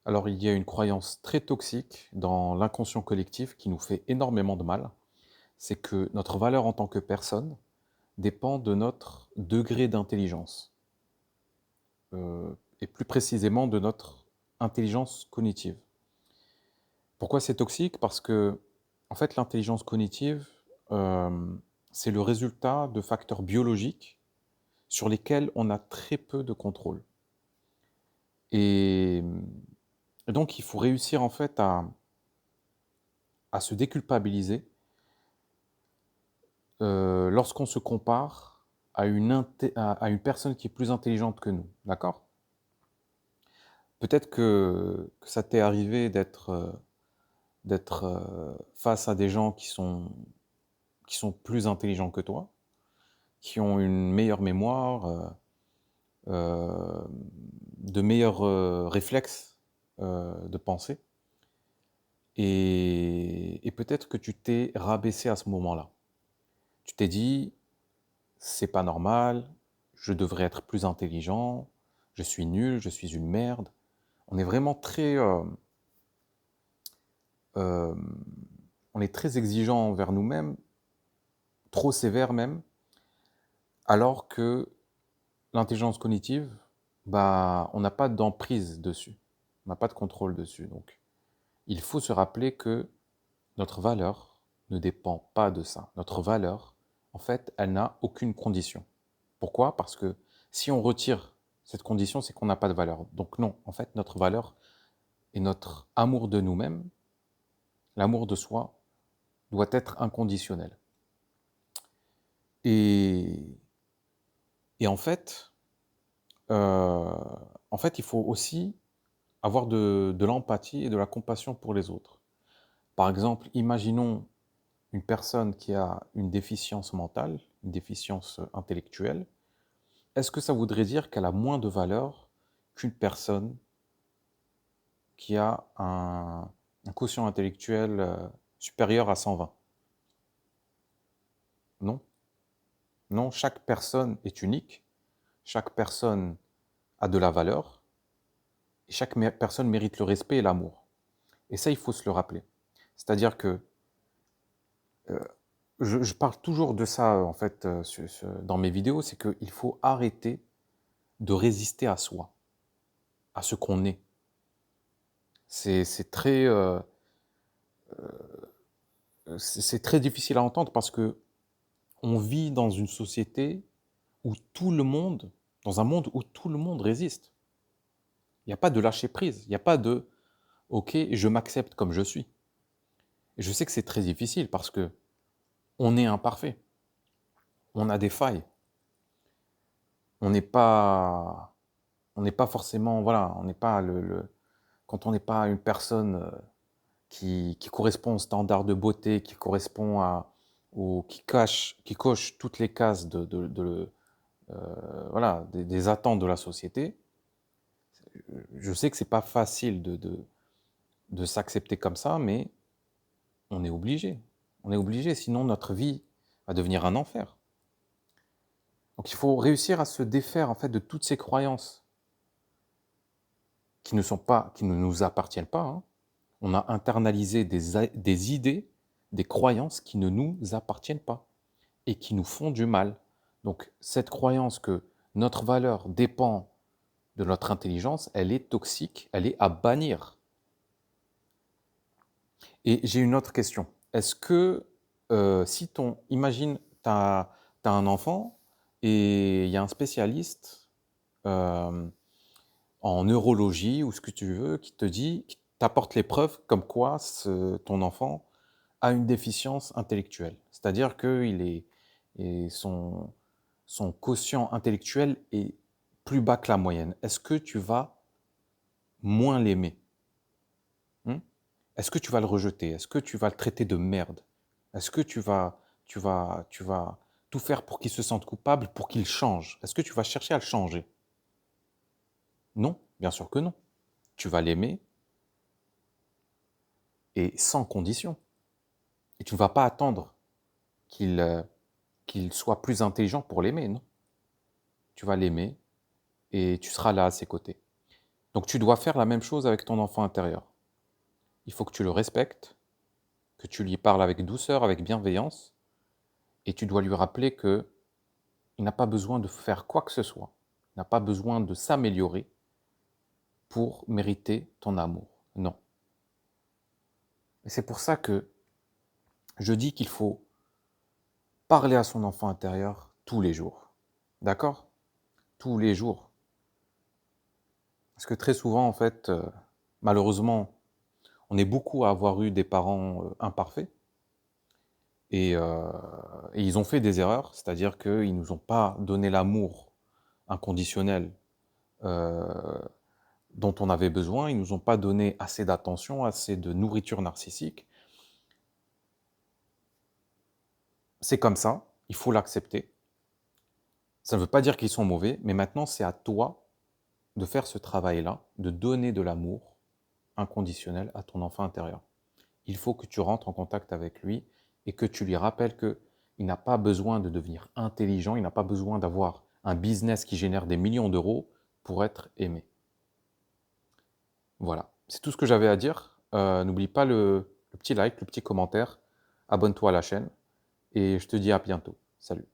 Alors, il y a une croyance très toxique dans l'inconscient collectif qui nous fait énormément de mal. C'est que notre valeur en tant que personne dépend de notre degré d'intelligence, et plus précisément de notre intelligence cognitive. Pourquoi c'est toxique? Parce que, en fait, l'intelligence cognitive, c'est le résultat de facteurs biologiques sur lesquels on a très peu de contrôle. Et, donc il faut réussir en fait à se déculpabiliser lorsqu'on se compare à une personne qui est plus intelligente que nous, d'accord? Peut-être que ça t'est arrivé d'être face à des gens qui sont plus intelligents que toi, qui ont une meilleure mémoire, de meilleurs, réflexes, de pensée et peut-être que tu t'es rabaissé à ce moment-là. Tu t'es dit: «C'est pas normal, je devrais être plus intelligent, je suis nul, je suis une merde». On est vraiment très, hem, on est très exigeant envers nous-mêmes, trop sévère même, alors que l'intelligence cognitive, bah, on n'a pas d'emprise dessus, on n'a pas de contrôle dessus, donc il faut se rappeler que notre valeur ne dépend pas de ça. Notre valeur, en fait, elle n'a aucune condition. Pourquoi? Parce que si on retire cette condition, c'est qu'on n'a pas de valeur. Donc non, en fait, notre valeur et notre amour de nous-mêmes, l'amour de soi, doit être inconditionnel. Et, et en fait, il faut aussi avoir de l'empathie et de la compassion pour les autres. Par exemple, imaginons une personne qui a une déficience mentale, une déficience intellectuelle. Est-ce que ça voudrait dire qu'elle a moins de valeur qu'une personne qui a un quotient intellectuel supérieur à 120? Non, non, chaque personne est unique, chaque personne a de la valeur, et chaque personne mérite le respect et l'amour. Et ça, il faut se le rappeler. C'est-à-dire que euh, je parle toujours de ça, en fait, dans mes vidéos, c'est qu'il faut arrêter de résister à soi, à ce qu'on est. C'est très, c'est très difficile à entendre parce que on vit dans une société où tout le monde dans un monde où tout le monde résiste. Il n'y a pas de lâcher prise, il n'y a pas de: «OK, je m'accepte comme je suis». Et je sais que c'est très difficile parce que on est imparfait, on a des failles, on n'est pas on n'est pas forcément voilà, on n'est pas le quand on n'est pas une personne, qui correspond aux standards de beauté, qui correspond à ou qui coche toutes les cases voilà, des attentes de la société. Je sais que c'est pas facile de s'accepter comme ça, mais on est obligé. On est obligé, sinon notre vie va devenir un enfer. Donc il faut réussir à se défaire, en fait, de toutes ces croyances qui ne nous appartiennent pas, hein. On a internalisé des idées, des croyances qui ne nous appartiennent pas et qui nous font du mal. Donc cette croyance que notre valeur dépend de notre intelligence, elle est toxique, elle est à bannir. Et j'ai une autre question. Est-ce que, si ton imagine, tu as un enfant et il y a un spécialiste, hem, en neurologie ou ce que tu veux, qui t'apporte les preuves comme quoi ton enfant a une déficience intellectuelle. C'est-à-dire qu'il est et son quotient intellectuel est plus bas que la moyenne. Est-ce que tu vas moins l'aimer? Mmh? Est-ce que tu vas le rejeter? Est-ce que tu vas le traiter de merde? Est-ce que tu vas tout faire pour qu'il se sente coupable, pour qu'il change? Est-ce que tu vas chercher à le changer? Non, bien sûr que non. Tu vas l'aimer et sans condition. Et tu ne vas pas attendre qu'il, qu'il soit plus intelligent pour l'aimer, non. Tu vas l'aimer et tu seras là à ses côtés. Donc tu dois faire la même chose avec ton enfant intérieur. Il faut que tu le respectes, que tu lui parles avec douceur, avec bienveillance, et tu dois lui rappeler qu'il n'a pas besoin de faire quoi que ce soit, il n'a pas besoin de s'améliorer pour mériter ton amour. Non. Et c'est pour ça que je dis qu'il faut parler à son enfant intérieur tous les jours. D'accord? Tous les jours. Parce que très souvent, en fait, malheureusement, on est beaucoup à avoir eu des parents imparfaits et, et ils ont fait des erreurs, c'est-à-dire qu'ils ne nous ont pas donné l'amour inconditionnel dont on avait besoin, ils ne nous ont pas donné assez d'attention, assez de nourriture narcissique. C'est comme ça, il faut l'accepter. Ça ne veut pas dire qu'ils sont mauvais, mais maintenant c'est à toi de faire ce travail-là, de donner de l'amour inconditionnel à ton enfant intérieur. Il faut que tu rentres en contact avec lui et que tu lui rappelles qu'il n'a pas besoin de devenir intelligent, il n'a pas besoin d'avoir un business qui génère des millions d'euros pour être aimé. Voilà, c'est tout ce que j'avais à dire. N'oublie pas le petit like, le petit commentaire, abonne-toi à la chaîne et je te dis à bientôt. Salut.